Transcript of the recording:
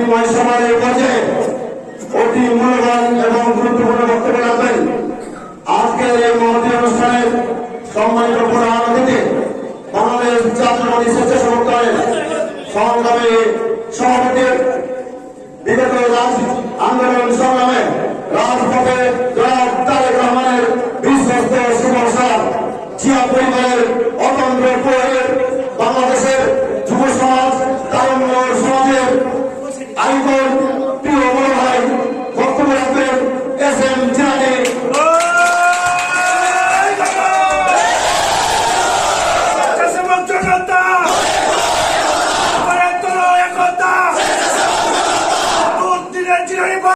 শান্তিময় সমাজের পর্যায়ে অতি মূল্যবান এবং গুরুত্বপূর্ণ বক্তব্য রাখবেন। আজকের এই মহতী অনুষ্ঠানের সম্মানিত প্রধান অতিথি বাংলাদেশ জাতীয়তাবাদী স্বেচ্ছাসেবক দলের সংগ্রামী সভাপতি, বিগত আন্দোলন সংগ্রামে রাজপথে জনাব তারেক রহমানের বিশ্বস্ত সুবর্ষা জিয়া পরিবারের অতন্ত্র প্রহরীর